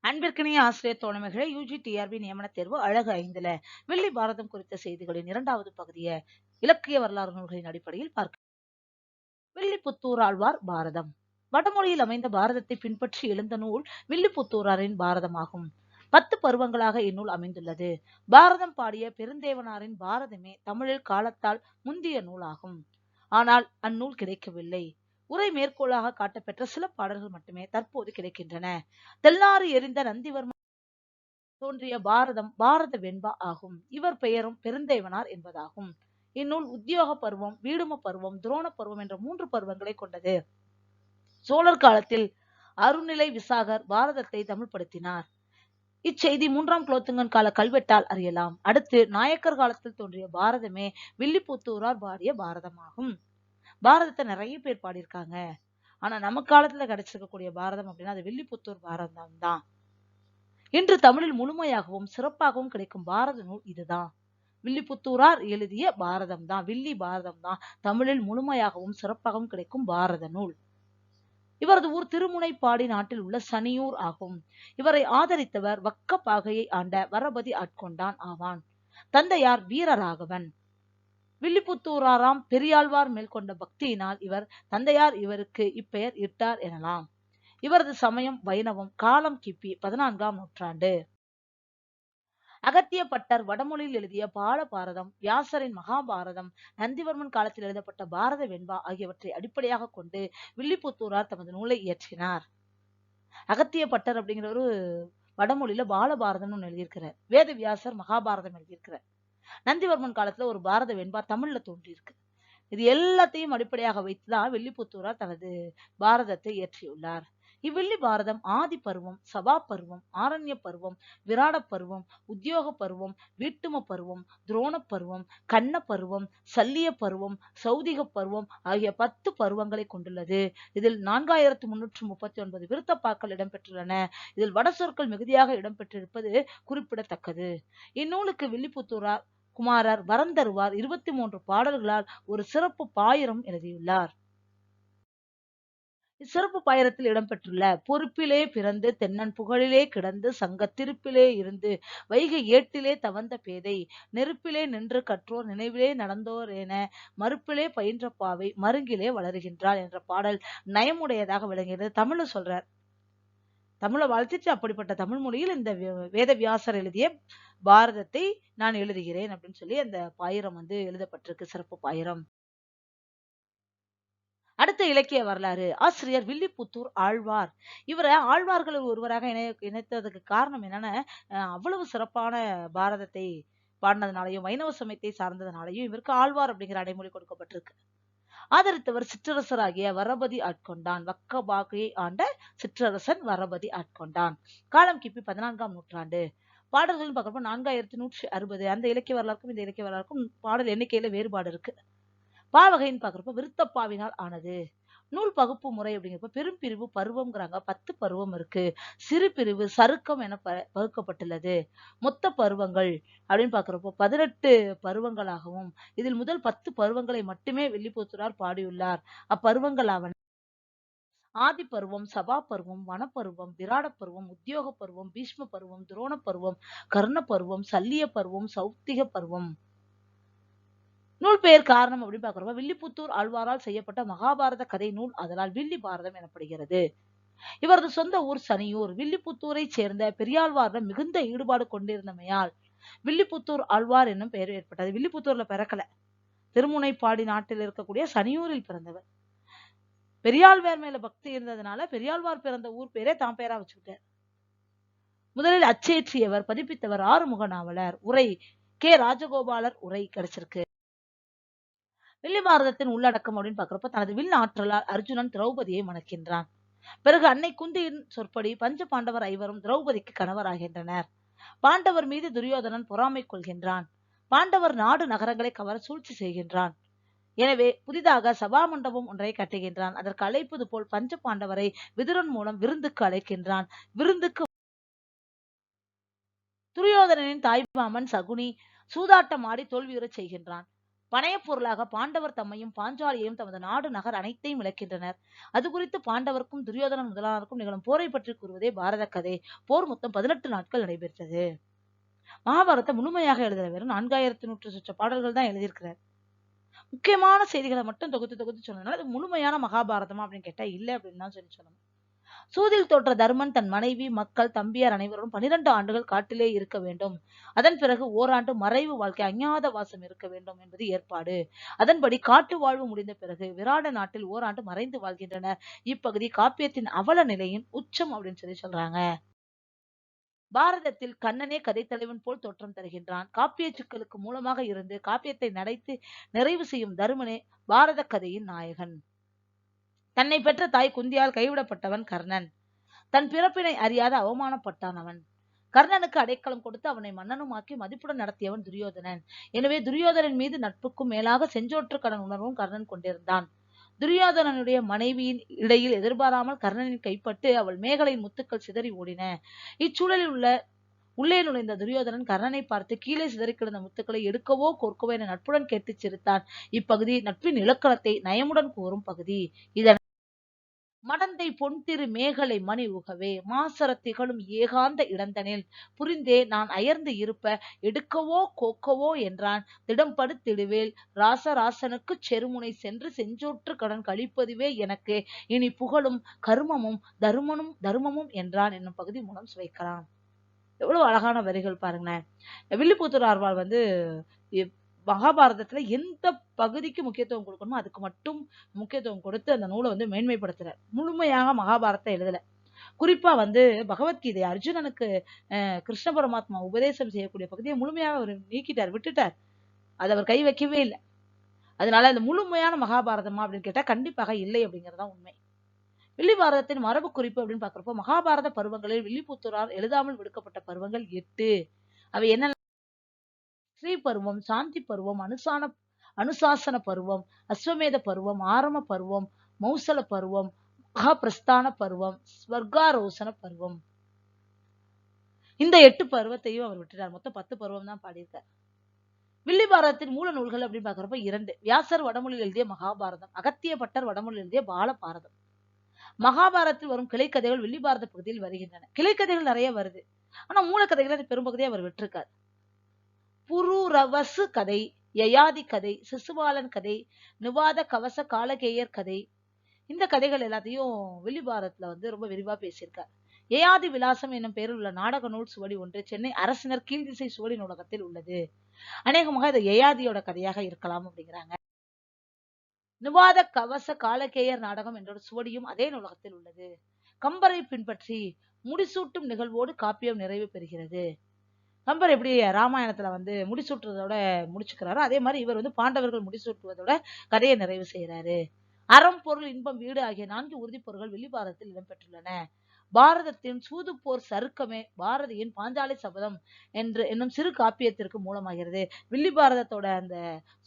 அன்பிற்கினிய ஆசிரியர் தோழமைகளே, UGTRB நியமன தேர்வு அழகு 5ல வெள்ளி பாரதம் குறித்த செய்திகளின் 2வது பகுதியை இலக்கிய வரலாறு நூல்களின் அடிப்படையில் பார்க்க. வில்லிபுத்தூர் ஆழ்வார் பாரதம். வடமொழியில் அமைந்த பாரதத்தை பின்பற்றி எழுந்த நூல் வில்லிபுத்தூராரின் பாரதமாகும். 10 பருவங்களாக இந்நூல் அமைந்துள்ளது. பாரதம் பாடிய பெருந்தேவனாரின் பாரதமே தமிழில் காலத்தால் முந்திய நூலாகும். ஆனால் அந்நூல் கிடைக்கவில்லை. உரை மேற்கோளாக காட்டப்பெற்ற சில பாடல்கள் மட்டுமே தற்போது கிடைக்கின்றன. தெல்லாறு எறிந்த நந்திவர்மன் தோன்றிய பாரதம் பாரத வெண்பா ஆகும். இவர் பெயரும் பெருந்தேவனார் என்பதாகும். இந்நூல் உத்தியோக பருவம், வீடும பருவம், துரோண பருவம் என்ற 3 பருவங்களை கொண்டது. சோழர் காலத்தில் அருண்நிலை விசாகர் பாரதத்தை தமிழ்படுத்தினார். இச்செய்தி 3ஆம் குலோத்துங்கன் கால கல்வெட்டால் அறியலாம். அடுத்து நாயக்கர் காலத்தில் தோன்றிய பாரதமே வில்லிபுத்தூரார் பாடிய பாரதமாகும். பாரதத்தை நிறைய பேர் பாடியிருக்காங்க. ஆனா நம்ம காலத்துல கிடைச்சிருக்கக்கூடிய பாரதம் அப்படின்னா அது வில்லிபுத்தூர் பாரதம் தான். இன்று தமிழில் முழுமையாகவும் சிறப்பாகவும் கிடைக்கும் பாரத நூல் இதுதான். வில்லிபுத்தூரார் எழுதிய பாரதம் தான், வில்லி பாரதம் தான் தமிழில் முழுமையாகவும் சிறப்பாகவும் கிடைக்கும் பாரத நூல். இவரது ஊர் திருமுனைப்பாடி நாட்டில் உள்ள சனியூர் ஆகும். இவரை ஆதரித்தவர் வக்க பாகையை ஆண்ட வரபதி ஆட்கொண்டான் ஆவான். தந்தையார் வீரராகவன். வில்லிபுத்தூராராம் பெரியாழ்வார் மேல் கொண்ட பக்தியினால் இவர் தந்தையார் இவருக்கு இப்பெயர் இட்டார் எனலாம். இவரது சமயம் வைணவம். காலம் கிபி 14ஆம் நூற்றாண்டு. அகத்திய பட்டர் வடமொழியில் எழுதிய பால பாரதம், வியாசரின் மகாபாரதம், நந்திவர்மன் காலத்தில் எழுதப்பட்ட பாரத வெண்பா ஆகியவற்றை அடிப்படையாக கொண்டு வில்லிபுத்தூரார் தமது நூலை இயற்றினார். அகத்திய பட்டர் அப்படிங்கிற ஒரு வடமொழியில பாலபாரதம் ஒன்று எழுதியிருக்கிறார். வேத வியாசர் மகாபாரதம் எழுதியிருக்கிறார். நந்திவர்மன் காலத்துல ஒரு பாரத வெண்பா தமிழ்ல தோன்றியிருக்கு. இது எல்லாத்தையும் அடிப்படையாக வைத்துதான் வில்லிபுத்தூரார் தனது பாரதத்தை இயற்றியுள்ளார். இவ்வில்லி பாரதம் ஆதி பருவம், சபா பருவம், ஆரண்ய பருவம், விராட பருவம், உத்தியோக பருவம், வீட்டும பருவம், துரோண பருவம், கண்ண பருவம், சல்லிய பருவம், சௌதிக பருவம் ஆகிய 10 பருவங்களை கொண்டுள்ளது. இதில் 4339 விருத்தப்பாக்கள் இடம்பெற்றுள்ளன. இதில் வட சொற்கள் மிகுதியாக இடம்பெற்றிருப்பது குறிப்பிடத்தக்கது. இந்நூலுக்கு வில்லிபுத்தூரார் குமாரர் வரந்தருவார் 23 பாடல்களால் ஒரு சிறப்பு பாயிரம் எழுதியுள்ளார். இச்சிறப்பு பாயிரத்தில் இடம்பெற்றுள்ள பொறுப்பிலே பிறந்து தென்னன் புகழிலே கிடந்து சங்கத் திருப்பிலே இருந்து வைகை ஏட்டிலே தவந்த பேதை நெருப்பிலே நின்று கற்றோர் நினைவிலே நடந்தோர் என மறுப்பிலே பயின்ற பாவை மருங்கிலே வளருகின்றாள் என்ற பாடல் நயமுடையதாக விளங்குகிறது. தமிழ்ல சொல்றார். தமிழை வாழ்த்திட்டு அப்படிப்பட்ட தமிழ் மொழியில் இந்த வேத வியாசர் எழுதிய பாரதத்தை நான் எழுதுகிறேன் அப்படின்னு சொல்லி அந்த பாயிரம் எழுதப்பட்டிருக்கு. சிறப்பு பாயிரம். அடுத்த இலக்கிய வரலாறு ஆசிரியர் வில்லிபுத்தூர் ஆழ்வார். இவரை ஆழ்வார்களில் ஒருவராக இணைத்ததுக்கு காரணம் என்னன்னா, அவ்வளவு சிறப்பான பாரதத்தை பாடினதுனாலையும் வைணவ சமயத்தை சார்ந்ததுனாலையும் இவருக்கு ஆழ்வார் அப்படிங்கிற அடைமொழி கொடுக்கப்பட்டிருக்கு. ஆதரித்தவர் சிற்றரசராகிய வரபதி ஆட்கொண்டான். வக்க பாகையை ஆண்ட சிற்றரசன் வரபதி ஆட்கொண்டான். காலம் கிபி 14ஆம் நூற்றாண்டு. பாடல்கள் பார்க்கப்போ 4160. அந்த இலக்கிய வரலாறுக்கும் இந்த இலக்கிய வரலாறுக்கும் பாடல் எண்ணிக்கையில வேறுபாடு இருக்கு. பாவகைன்னு பாக்குறப்ப விருத்தப்பாவினால் ஆனது. நூல் பகுப்பு முறை அப்படிங்கிறப்ப பெரும் பிரிவு பருவம்ங்கிறாங்க. 10 பருவம் இருக்கு. சிறு பிரிவு சருக்கம் என பகுக்கப்பட்டுள்ளது. மொத்த பருவங்கள் அப்படின்னு பாக்குறப்போ 18 பருவங்களாகவும் இதில் முதல் 10 பருவங்களை மட்டுமே வில்லிபுத்தூரார் பாடியுள்ளார். அப்பருவங்களாவன ஆதி பருவம், சபா பருவம், வனப்பருவம், விராட பருவம், உத்தியோக பருவம், பீஷ்ம பருவம், துரோண பருவம், கர்ண பருவம், சல்லிய பருவம், சௌத்திக பருவம். நூல் பெயர் காரணம் அப்படின்னு பாக்குறப்ப வில்லிபுத்தூர் ஆழ்வாரால் செய்யப்பட்ட மகாபாரத கதை நூல், அதனால் வில்லி பாரதம் எனப்படுகிறது. இவரது சொந்த ஊர் சனியூர். வில்லிபுத்தூரை சேர்ந்த பெரியாழ்வாரிடம் மிகுந்த ஈடுபாடு கொண்டிருந்தமையால் வில்லிபுத்தூர் ஆழ்வார் என்னும் பெயர் ஏற்பட்டது. வில்லிபுத்தூர்ல பிறக்கல, திருமுனைப்பாடி நாட்டில் இருக்கக்கூடிய சனியூரில் பிறந்தவர். பெரியாழ்வார் மேல பக்தி இருந்ததுனால பெரியாழ்வார் பிறந்த ஊர் பேரே தான் பேரா வச்சுக்கிட்டார். முதலில் அச்சேற்றியவர் பதிப்பித்தவர் ஆறுமுக நாவலர். உரை கே ராஜகோபாலர் உரை கிடைச்சிருக்கு. வில்லி பாரதத்தின் உள்ளடக்கம் அப்படின்னு பாக்குறப்ப தனது வில் ஆற்றலால் அர்ஜுனன் திரௌபதியை மணக்கின்றான். பிறகு அன்னை குந்தியின் சொற்படி பஞ்ச பாண்டவர் ஐவரும் திரௌபதிக்கு கணவராகின்றனர். பாண்டவர் மீது துரியோதனன் பொறாமை கொள்கின்றான். பாண்டவர் நாடு நகரங்களை கவர சூழ்ச்சி செய்கின்றான். எனவே புதிதாக சபா மண்டபம் ஒன்றை கட்டுகின்றான். அதற்கு அழைப்பது போல் பஞ்ச பாண்டவரை விதுரன் மூலம் விருந்துக்கு அழைக்கின்றான். விருந்துக்கு துரியோதனனின் தாய்மாமன் சகுனி சூதாட்டம் ஆடி தோல்வியுறச் செய்கின்றான். பணையப் பொருளாக பாண்டவர் தம்மையும் பாஞ்சாலியையும் தமது நாடு நகர் அனைத்தையும் இழக்கின்றனர். அது குறித்து பாண்டவருக்கும் துரியோதனன் முதலானோருக்கும் நிகழும் போரை பற்றி கூறுவதே பாரத கதை. போர் மொத்தம் 18 நாட்கள் நடைபெற்றது. மகாபாரதத்தை முழுமையாக எழுதுறவர் 4100 சொச்ச பாடல்கள் தான் எழுதியிருக்கிறார். முக்கியமான செய்திகளை மட்டும் தொகுத்து தொகுத்து சொன்னதுனால அது முழுமையான மகாபாரதமா அப்படின்னு கேட்டா இல்ல அப்படின்னு தான் சொல்லணும். சூதில் தோற்ற தர்மன் தன் மனைவி, மக்கள், தம்பியார் அனைவரும் 12 ஆண்டுகள் காட்டிலே இருக்க வேண்டும். அதன் பிறகு ஓராண்டு மறைவு வாழ்க்கை அஞ்ஞாத வாசம் இருக்க வேண்டும் என்பது ஏற்பாடு. அதன்படி காட்டு வாழ்வு முடிந்த பிறகு விராட நாட்டில் ஓராண்டு மறைந்து வாழ்கின்றனர். இப்பகுதி காப்பியத்தின் அவல நிலையின் உச்சம் அப்படின்னு சொல்றாங்க. பாரதத்தில் கண்ணனே கதை தலைவன் போல் தோற்றம் தருகின்றான். காப்பிய சிக்கலுக்கு மூலமாக இருந்து காப்பியத்தை நடைத்து நிறைவு செய்யும் தருமனே பாரத கதையின் நாயகன். தன்னை பெற்ற தாய் குந்தியால் கைவிடப்பட்டவன் கர்ணன். தன் பிறப்பினை அறியாத அவமானப்பட்டான் அவன். கர்ணனுக்கு அடைக்கலம் கொடுத்து அவனை மன்னனுமாக்கி மதிப்புடன் நடத்தியவன் துரியோதனன். எனவே துரியோதனன் மீது நட்புக்கும் மேலாக செஞ்சோற்று கடன் உணர்வும் கர்ணன் கொண்டிருந்தான். துரியோதனனுடைய மனைவியின் இடையில் எதிர்பாராமல் கர்ணனின் கைப்பட்டு அவள் மேகலையின் முத்துக்கள் சிதறி ஓடின. இச்சூழலில் உள்ளே நுழைந்த துரியோதனன் கர்ணனை பார்த்து கீழே சிதறி கிடந்த முத்துக்களை எடுக்கவோ கோர்க்கவோ என நட்புடன் கேட்டு சிரித்தான். இப்பகுதி நட்பின் இலக்கணத்தை நயமுடன் கூறும் பகுதி. இதன் மடந்தை பொன்திரு மேகலை மணி உகவே மாசர திகழும் ஏகாந்த இடந்தனில் புரிந்தே நான் அயர்ந்து இருப்ப எடுக்கவோ கோக்கவோ என்றான். திடம்படுத்திடுவேல் ராசராசனுக்குச் செருமுனை சென்று செஞ்சோற்று கடன் கழிப்பதுவே எனக்கு இனி புகழும் கருமமும் தருமமும் என்றான் என்னும் பகுதி மூலம் சுவைக்கலாம். எவ்வளவு அழகான வரிகள் பாருங்களேன். வில்லிபுத்தூர் ஆழ்வார் மகாபாரதத்துல எந்த பகுதிக்கு முக்கியத்துவம் கொடுக்கணுமோ அதுக்கு மட்டும் முக்கியத்துவம் கொடுத்து அந்த நூலை மேன்மைப்படுத்துறார். முழுமையாக மகாபாரதத்தை எழுதல. குறிப்பா பகவத்கீதை அர்ஜுனனுக்கு கிருஷ்ண பரமாத்மா உபதேசம் செய்யக்கூடிய பகுதியை முழுமையாக அவர் நீக்கிட்டார், விட்டுட்டார். அதை அவர் கை வைக்கவே இல்லை. அதனால அந்த முழுமையான மகாபாரதமா அப்படின்னு கேட்டா கண்டிப்பாக இல்லை அப்படிங்கறதுதான் உண்மை. வில்லி பாரதத்தின் மரபு குறிப்பு அப்படின்னு பாக்குறப்போ மகாபாரத பருவங்களில் வில்லிபுத்தூரால் எழுதாமல் விடுக்கப்பட்ட பருவங்கள் 8. அவை என்ன? ஸ்ரீ பருவம், சாந்தி பருவம், அனுசாசன பருவம், அஸ்வமேத பருவம், ஆரம பருவம், மௌசல பருவம், மகாபிரஸ்தான பருவம், ஸ்வர்காரோசன பருவம். இந்த 8 பருவத்தையும் அவர் விட்டுட்டார். மொத்தம் 10 பருவம் தான் பாடியிருக்கார். வில்லி பாரதத்தின் மூல நூல்கள் அப்படின்னு பாக்குறப்ப 2. வியாசர் வடமொழியில் எழுதிய மகாபாரதம், அகத்திய பட்டர் வடமொழியில் எழுதிய பாலபாரதம். மகாபாரதத்தில் வரும் கிளைக்கதைகள் வில்லி பாரத பகுதியில் வருகின்றன. கிளைக்கதைகள் நிறைய வருது, ஆனா மூலக்கதைகளை பெரும்பகுதியை அவர் விட்டிருக்கார். புரூரவசு கதை, யயாதி கதை, சிசுபாலன் கதை, நிவாத கவச காலகேயர் கதை, இந்த கதைகள் எல்லாத்தையும் வில்லி பாரதத்துல ரொம்ப விரிவா பேசியிருக்கார். யயாதி விலாசம் என்னும் பெயரில் உள்ள நாடக நூல் சுவடி ஒன்று சென்னை அரசினர் கீழ்திசை சுவடி நூலகத்தில் உள்ளது. அநேகமாக இது யயாதியோட கதையாக இருக்கலாம் அப்படிங்கிறாங்க. நிவாத கவச காலகேயர் நாடகம் என்ற சுவடியும் அதே நூலகத்தில் உள்ளது. கம்பரை பின்பற்றி முடிசூட்டும் நிகழ்வோடு காப்பியம் நிறைவு பெறுகிறது. கம்பர் எப்படி ராமாயணத்துல முடிசூட்டுறதோட முடிச்சுக்கிறாரோ அதே மாதிரி இவர் பாண்டவர்கள் முடிசூட்டுவதோட கதையை நிறைவு செய்யறாரு. அறம், பொருள், இன்பம், வீடு ஆகிய 4 உறுதிப்பொருள்கள் வில்லி பாரதத்தில் இடம்பெற்றுள்ளன. பாரதத்தின் சூதுப்போர் சருக்கமே பாரதியின் பாஞ்சாலி சபதம் என்னும் சிறு காப்பியத்திற்கு மூலமாகிறது. வில்லி பாரதத்தோட அந்த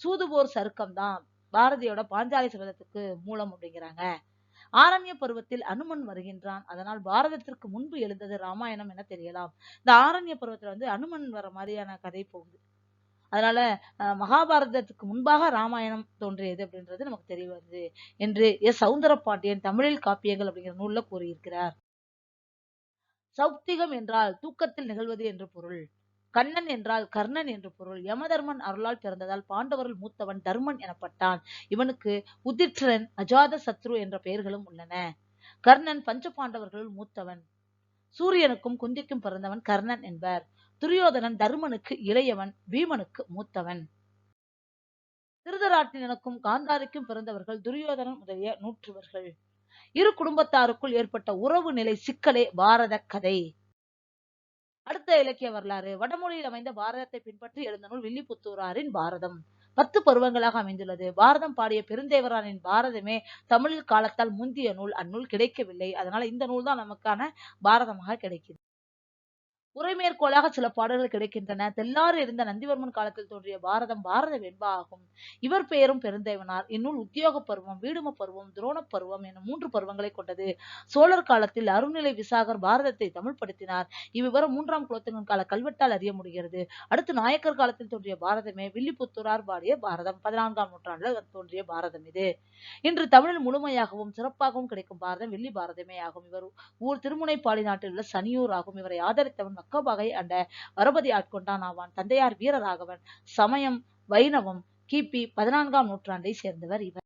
சூதுபோர் சருக்கம் தான் பாரதியோட பாஞ்சாலி சபதத்துக்கு மூலம் அப்படிங்கிறாங்க. ஆரண்ய பருவத்தில் அனுமன் வருகின்றான். அதனால் பாரதத்திற்கு முன்பு எழுந்தது ராமாயணம் என தெரியலாம். இந்த ஆரண்ய பருவத்துல அனுமன் வர மாதிரியான கதை போகுது. அதனால மகாபாரதத்துக்கு முன்பாக ராமாயணம் தோன்றியது அப்படின்றது நமக்கு தெரிய வருது என்று எஸ். சௌந்தர பாண்டியன் தமிழில் காப்பியங்கள் அப்படிங்கிற நூல்ல கூறியிருக்கிறார். சௌப்திகம் என்றால் தூக்கத்தில் நிகழ்வது என்று பொருள். கண்ணன் என்றால் கர்ணன் என்று பொருள். யமதர்மன் அருளால் பிறந்ததால் பாண்டவர்கள் மூத்தவன் தர்மன் எனப்பட்டான். இவனுக்கு உதிட்ரன், அஜாத சத்ரு என்ற பெயர்களும் உள்ளன. கர்ணன் பஞ்ச பாண்டவர்களுள் மூத்தவன். சூரியனுக்கும் குந்திக்கும் பிறந்தவன் கர்ணன் என்பர். துரியோதனன் தர்மனுக்கு இளையவன், பீமனுக்கு மூத்தவன். திருதராட்டினனுக்கும் காந்தாரிக்கும் பிறந்தவர்கள் துரியோதனன் முதலிய நூற்றுவர்கள். இரு குடும்பத்தாருக்குள் ஏற்பட்ட உறவு நிலை சிக்கலே பாரத கதை. அடுத்த இலக்கிய வரலாறு. வடமொழியில் அமைந்த பாரதத்தை பின்பற்றி எழுந்த நூல் வில்லிபுத்தூராரின் பாரதம். 10 பருவங்களாக அமைந்துள்ளது. பாரதம் பாடிய பெருந்தேவரானின் பாரதமே தமிழ் காலத்தால் முந்திய நூல். அந்நூல் கிடைக்கவில்லை. அதனால இந்த நூல் தான் நமக்கான பாரதமாக கிடைக்குது. உரைமேற்கோளாக சில பாடல்கள் கிடைக்கின்றன. தெல்லாறு இருந்த நந்திவர்மன் காலத்தில் தோன்றிய பாரதம் பாரத வெண்பா ஆகும். இவர் பெயரும் பெருந்தேவனார். இந்நூல் உத்தியோக பருவம், வீடும பருவம், துரோண பருவம் என 3 பருவங்களை கொண்டது. சோழர் காலத்தில் அருண்நிலை விசாகர் பாரதத்தை தமிழ்படுத்தினார். இவ்விவரம் 3ஆம் குலோத்துங்கன் கால கல்வெட்டால் அறிய முடிகிறது. அடுத்து நாயக்கர் காலத்தில் தோன்றிய பாரதமே வில்லிபுத்தூரார் பாடிய பாரதம். 14ஆம் நூற்றாண்டில் தோன்றிய பாரதம் இது. இன்று தமிழில் முழுமையாகவும் சிறப்பாகவும் கிடைக்கும் பாரதம் வெள்ளி பாரதமே ஆகும். இவர் ஊர் திருமுனைப்பாடி நாட்டில் உள்ள சனியூர் ஆகும். இவரை ஆதரித்தவன் மக்கபாகை அண்ட வரபதி ஆட்கொண்டான் ஆவான். தந்தையார் வீரராகவன். சமயம் வைணவம். கிபி 14ஆம் நூற்றாண்டை சேர்ந்தவர் இவர்.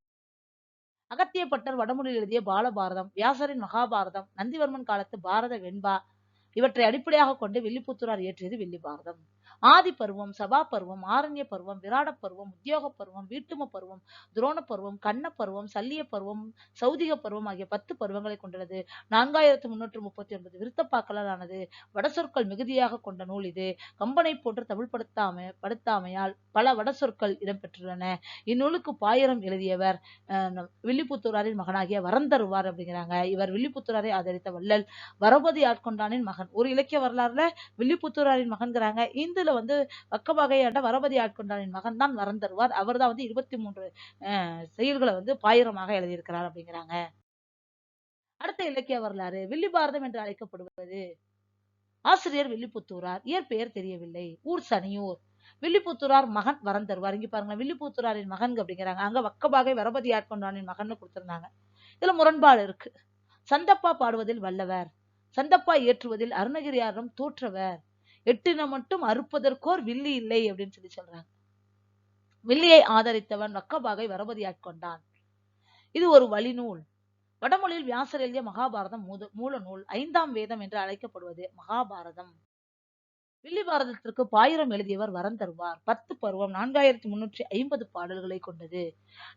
அகத்தியப்பட்டர் வடமொழியில் எழுதிய பாலபாரதம், வியாசரின் மகாபாரதம், நந்திவர்மன் காலத்து பாரத வெண்பா இவற்றை அடிப்படையாக கொண்டு வில்லிபுத்தூரார் இயற்றியது வில்லி பாரதம். ஆதி பருவம், சபா பருவம், ஆரண்ய பருவம், விராட பருவம், உத்தியோக பருவம், வீட்டும பருவம், துரோண பருவம், கண்ண பருவம், சல்லிய பருவம், சௌதிக பருவம் ஆகிய 10 பருவங்களை கொண்டுள்ளது. 4339 விருத்தப்பாக்களால் ஆனது. வடசொற்கள் மிகுதியாக கொண்ட நூல் இது. கம்பனை போன்று தமிழ் படுத்தாமையால் பல வடசொற்கள் இடம்பெற்றுள்ளன. இந்நூலுக்கு பாயிரம் எழுதியவர் வில்லிபுத்தூராரின் மகனாகிய வரந்தருவார் அப்படிங்கிறாங்க. இவர் வில்லிபுத்தூராரை ஆதரித்த வள்ளல் வரபதி ஆட்கொண்டானின் மகன். ஒரு இலக்கிய வரலாறுல வில்லிபுத்தூராரின் மகன்கிறாங்க. இந்துல வக்கபகையாண்ட வரபதி ஆட்கொண்டானின் மகன் தான் வரந்தருவார். அவர் தான் 23 செயல்களை பாயிரமாக எழுதியிருக்கிறார் அப்படிங்கிறாங்க. அடுத்த இலக்கிய வரலாறு வில்லி பாரதம் என்று அழைக்கப்படுவது ஆசிரியர் வில்லிபுத்தூரார். இயற்பெயர் தெரியவில்லை. ஊர் சனியூர். வில்லிபுத்தூரார் மகன் வரந்தருவார். இங்க பாருங்க, வில்லிபுத்தூராரின் மகன் அப்படிங்கிறாங்க. அங்க வக்கபாகை வரபதி ஆட்கொண்டானின் மகன் கொடுத்திருந்தாங்க. இதுல முரண்பாடு இருக்கு. சந்தப்பா பாடுவதில் வல்லவர், சந்தப்பா இயற்றுவதில் அருணகிரியாரும் தோற்றவர், எட்டின மட்டும் அறுப்பதற்கோர் வில்லி இல்லை அப்படின்னு சொல்றாங்க. வில்லியை ஆதரித்தவன் வக்கபாகை வரபதி ஆட்கொண்டான். இது ஒரு வழிநூல். வடமொழியில் வியாசர் எழுதிய மகாபாரதம் மூல நூல். 5ஆம் வேதம் என்று அழைக்கப்படுவது மகாபாரதம். வில்லி பாரதத்திற்கு பாயிரம் எழுதியவர் வரந்தருவார். 10 பருவம், 4350 பாடல்களை கொண்டது.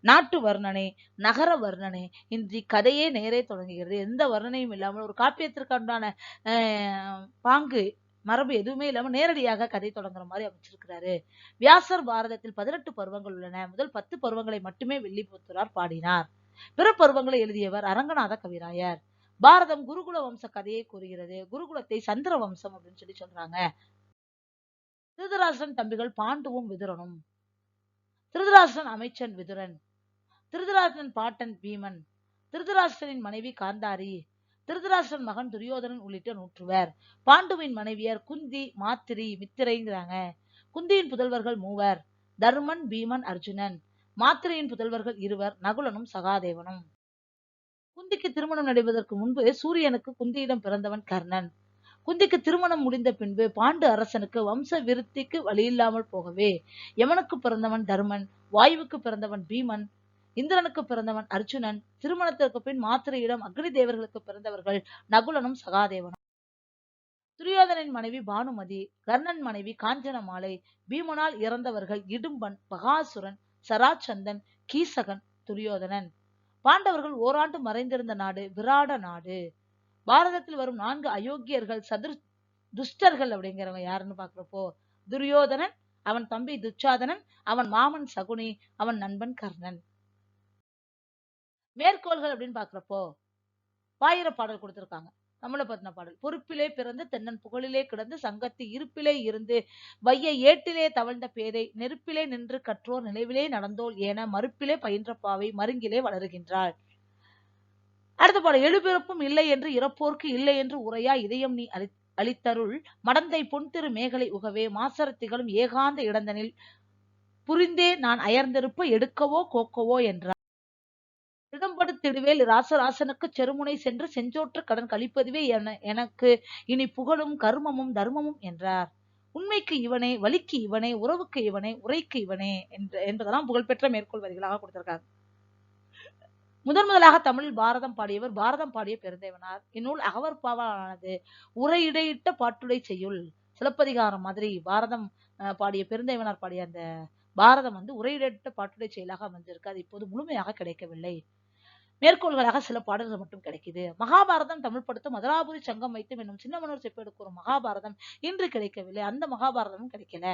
நாட்டு வர்ணனை, நகர வர்ணனை இன்றி கதையே நேரே தொடங்குகிறது. எந்த வர்ணனையும் இல்லாமல் ஒரு காப்பியத்திற்கான பாங்கு மரபு எதுவுமே இல்லாம நேரடியாக கதை தொடங்குற மாதிரி அமைச்சிருக்கிறாரு. வியாசர் பாரதத்தில் 18 பருவங்கள் உள்ளன. முதல் 10 பருவங்களை மட்டுமே வில்லிபுத்தூரார் பாடினார். பிற பருவங்களை எழுதியவர் அரங்கநாத கவிராயர். பாரதம் குருகுல வம்ச கதையை கூறுகிறது. குருகுலத்தை சந்திர வம்சம் அப்படின்னு சொல்றாங்க. திருதராஷ்டிரன் தம்பிகள் பாண்டுவும் விதுரனும். திருதராஷ்டிரன் அமைச்சன் விதுரன். திருதராஷ்டிரன் பாட்டன் பீமன். திருதராஷ்டிரனின் மனைவி காந்தாரி. திருதராஷ்டிரன் மகன் துரியோதனன் உள்ளிட்ட 100 பாண்டுவின் மனைவியர் குந்தி, மாத்திரி, மித்திரைங்கிறாங்க. குந்தியின் புதல்வர்கள் 3 தர்மன், பீமன், அர்ஜுனன். மாத்திரையின் புதல்வர்கள் 2 நகுலனும் சகாதேவனும். குந்திக்கு திருமணம் நடைபெறுவதற்கு முன்பு சூரியனுக்கு குந்தியிடம் பிறந்தவன் கர்ணன். குந்திக்கு திருமணம் முடிந்த பின்பு பாண்டு அரசனுக்கு வம்ச விருத்திக்கு வழியில்லாமல் போகவே யமனுக்கு பிறந்தவன் தர்மன், வாயுவுக்கு பிறந்தவன் பீமன், இந்திரனுக்கு பிறந்தவன் அர்ஜுனன். திருமணத்திற்கு பின் மாத்திரையிடம் அக்னி தேவர்களுக்கு பிறந்தவர்கள் நகுலனும் சகாதேவனும். துரியோதனின் மனைவி பானுமதி, கர்ணன் மனைவி காஞ்சனமாலை. பீமனால் இறந்தவர்கள் இடும்பன், பகாசுரன், சராச்சந்தன், கீசகன், துரியோதனன். பாண்டவர்கள் ஓராண்டு மறைந்திருந்த நாடு விராட நாடு. பாரதத்தில் வரும் 4 அயோக்கியர்கள் துஷ்டர்கள் அப்படிங்கிறவங்க யாருன்னு பாக்குறப்போ துரியோதனன், அவன் தம்பி துச்சாதனன், அவன் மாமன் சகுனி, அவன் நண்பன் கர்ணன். மேற்கோள்கள் அப்படின்னு பாக்குறப்போ பாயிர பாடல் கொடுத்திருக்காங்க. நம்மளை பத்தின பாடல். பொறுப்பிலே பிறந்து தென்னன் புகழிலே கிடந்து சங்கத்து இருப்பிலே இருந்து வைய ஏட்டிலே தவழ்ந்த பேதை நெருப்பிலே நின்று கற்றோர் நினைவிலே நடந்தோல் என மறுப்பிலே பயின்ற பாவை மருங்கிலே வளருகின்றாள். அடுத்த பாடல். எழுபிறப்பும் இல்லை என்று இறப்போர்க்கு இல்லை என்று உரையா இதயம் நீ அளித்தருள் மடந்தை பொன்திரு மேகலை உகவே மாசரத்திகளும் ஏகாந்த இடந்தனில் புரிந்தே நான் அயர்ந்திருப்ப எடுக்கவோ கோக்கவோ என்றார். இடம்படுத்திடுவேல் ராசராசனுக்கு செருமுனை சென்று செஞ்சோற்ற கடன் கழிப்பதுவே எனக்கு இனி புகழும் கர்மமும் தர்மமும் என்றார். உண்மைக்கு இவனே, வலிக்கு இவனே, உறவுக்கு இவனே, உரைக்கு இவனே என்பதெல்லாம் புகழ்பெற்ற மேற்கோள் வரிகளாக கொடுத்திருக்காங்க. முதலாக தமிழில் பாரதம் பாடியவர் பாரதம் பாடிய பெருந்தேவனார். இந்நூல் அகவர் பாவாலானது. உரையிடையிட்ட பாட்டுடை செய்யுள். சிலப்பதிகாரம் மாதிரி பாரதம் பாடிய பெருந்தேவனார் பாடிய அந்த பாரதம் உரையிடையிட்ட பாட்டுடை செயலாக அமைஞ்சிருக்கு. அது இப்போது முழுமையாக கிடைக்கவில்லை. மேற்கோள்களாக சில பாடல்கள் மட்டும் கிடைக்குது. மகாபாரதம் தமிழ் படுத்த மதுராபுரி சங்கம் வைத்தும் என்னும் சின்னமனூர் செப்பெடுக்கும் ஒரு மகாபாரதம் இன்று கிடைக்கவில்லை. அந்த மகாபாரதமும் கிடைக்கல.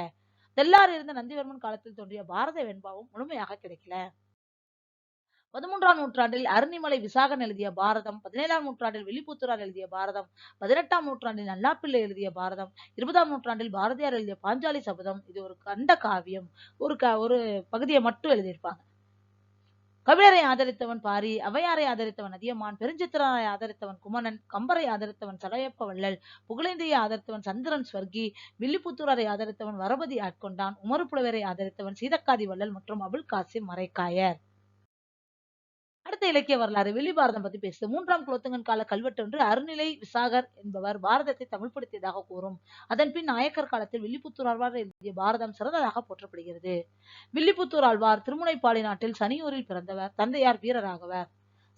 தெல்லாறு இருந்த நந்திவர்மன் காலத்தில் தோன்றிய பாரத வெண்பாவும் முழுமையாக கிடைக்கல. 13ஆம் நூற்றாண்டில் அருணிமலை விசாகன் எழுதிய பாரதம், 17ஆம் நூற்றாண்டில் வில்லிபுத்தூரார் எழுதிய பாரதம், 18ஆம் நூற்றாண்டில் நல்லாப்பிள்ளை எழுதிய பாரதம், 20ஆம் நூற்றாண்டில் பாரதியார் எழுதிய பாஞ்சாலி சபதம். இது ஒரு கண்ட காவியம். ஒரு பகுதியை மட்டும் எழுதியிருப்பாங்க. கபிலரை ஆதரித்தவன் பாரி, ஔவையாரை ஆதரித்தவன் அதியமான், பெருஞ்சித்திரனாரை ஆதரித்தவன் குமணன், கம்பரை ஆதரித்தவன் சடையப்ப வள்ளல், புகழேந்தியை ஆதரித்தவன் சந்திரன் ஸ்வர்கி, வில்லிபுத்தூரை ஆதரித்தவன் வரபதி ஆட்கொண்டான், உமறு புலவரை ஆதரித்தவன் சீதக்காதி வள்ளல் மற்றும் அபுல் காசிம் மரைக்காயர். அடுத்த இலக்கிய வரலாறு வில்லி பாரதம் பத்தி பேசுது. 3ஆம் குலோத்துங்கன் கால கல்வெட்டு ஒன்று அருணிலை விசாகர் என்பவர் பாரதத்தை தமிழ்படுத்தியதாக கூறும். அதன் பின் நாயக்கர் காலத்தில் வில்லிபுத்தூர் ஆழ்வார் எழுதிய பாரதம் சிறந்ததாக போற்றப்படுகிறது. வில்லிபுத்தூர் ஆழ்வார் திருமுனைப்பாடி நாட்டில் சனியூரில் பிறந்தவர். தந்தையார் வீரராகவர்.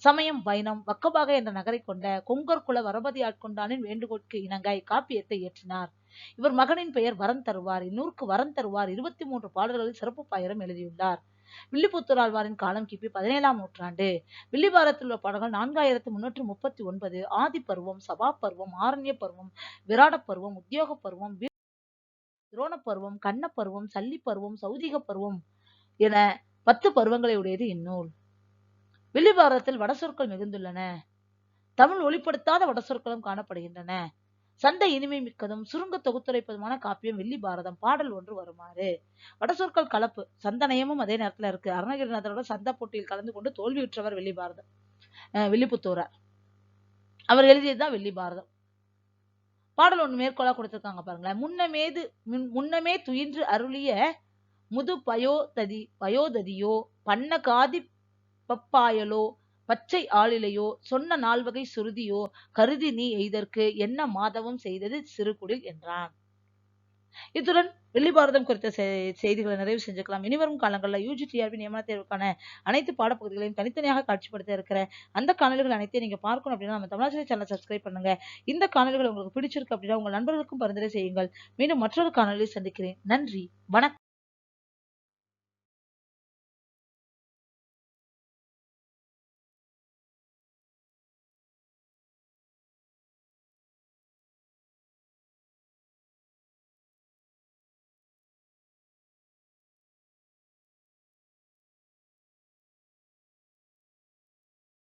சமயம் வைணம். வக்கபாக என்ற நகரை கொண்ட கொங்கர் குல வரபதி ஆட்கொண்டானின் வேண்டுகோளுக்கு இணங்க இக்காப்பியத்தை இயற்றினார். இவர் மகனின் பெயர் வரன் தருவார். இந்நூற்கு வரன் தருவார் 23 பாடல்களில் சிறப்பு பாயிரம் எழுதியுள்ளார். வில்லிபுத்தூர் ஆழ்வாரின் காலம் கிபி 17ஆம் நூற்றாண்டு. வில்லிபாரத்தில் உள்ள பாடல்கள் 4339. ஆதி பருவம், சபா பருவம், ஆரண்ய பருவம், விராட பருவம், உத்தியோக பருவம், துரோண பருவம், கண்ண பருவம், சல்லி பருவம், சௌதிக பருவம் என 10 பருவங்களை உடையது இந்நூல். வில்லிபாரதத்தில் வடசொற்கள் மிகுந்துள்ளன. தமிழ் ஒளிப்படுத்தாத வடசொற்களும் காணப்படுகின்றன. சந்தை இனிமை மிக்கதும் சுருங்க தொகுத்துரைப்பதுமான காப்பியம் வில்லி பாரதம். பாடல் ஒன்று வருமாறு. வடசொற்கள் கலப்பு. சந்தனயமும் அதே நேரத்துல இருக்கு. அருணகிரிநாதரோட சந்த போட்டியில் கலந்து கொண்டு தோல்வியுற்றவர் வில்லி பாரதம் வில்லிபுத்தூரார். அவர் எழுதியதுதான் வில்லி பாரதம். பாடல் ஒன்று மேற்கோளா கொடுத்திருக்காங்க பாருங்களேன். முன்னமே துயின்று அருளிய முது பயோததியோ பண்ண காதி பப்பாயலோ பச்சை ஆளிலையோ சொன்ன நால்வகை சுருதியோ கருதி நீ எய்தற்கு என்ன மாதவம் செய்தது சிறுகுடில் என்றான். இத்துடன் வில்லி பாரதம் குறித்த செய்திகளை நிறைவு செஞ்சுக்கலாம். இனிவரும் காலங்களில் UGTRB நியமன தேர்வுக்கான அனைத்து பாடப்பகுதிகளையும் தனித்தனியாக காட்சிப்படுத்த இருக்கிற அந்த காணொலிகள் அனைத்தையும் நீங்க பார்க்கணும் அப்படின்னா நம்ம தமிழாசிரியர் சேனலை சப்ஸ்கிரைப் பண்ணுங்க. இந்த காணொலிகள் உங்களுக்கு பிடிச்சிருக்கு அப்படின்னா உங்கள் நண்பர்களுக்கும் பரிந்துரை செய்யுங்கள். மீண்டும் மற்றொரு காணொலியை சந்திக்கிறேன். நன்றி, வணக்கம்.